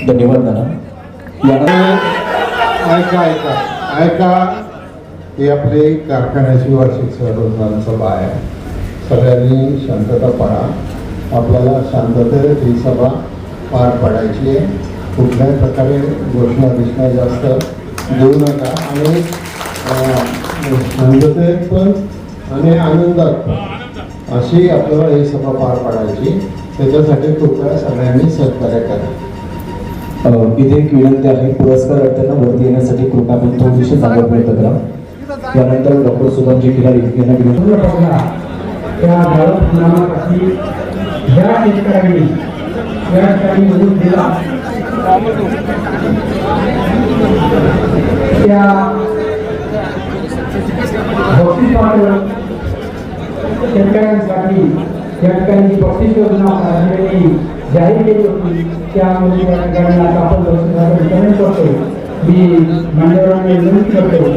धन्यवाद दादा. ऐका ऐका ऐका, ही आपली कारखान्याची वार्षिक सर्वसाधारण सभा आहे. सगळ्यांनी शांतता पाळा. आपल्याला शांततेत ही सभा पार पाडायची आहे. कुठल्याही प्रकारे घोषणा जास्त देऊ नका आणि शांततेत पण आणि आनंदात पण अशी आपल्याला ही सभा पार पाडायची. त्याच्यासाठी कृपया सगळ्यांनी सहकार्य करा. इथे एक विनंती आहे, पुरस्कार अर्थ वरती येण्यासाठी कृपया आपण थोडीशी जागा प्रयत्न करा. त्यानंतर डॉक्टर सुभाषजी खिलारी यांना विनंती. त्या नामासाठी ज्या शेतकऱ्यांनी या ठिकाणी निवडून दिला त्या बक्षीस शेतकऱ्यांसाठी या ठिकाणी बक्षीस योजना जाहीर केली होती. त्यामध्ये आपण वितरण करतो. मी मान्यवरांना विनंती करतो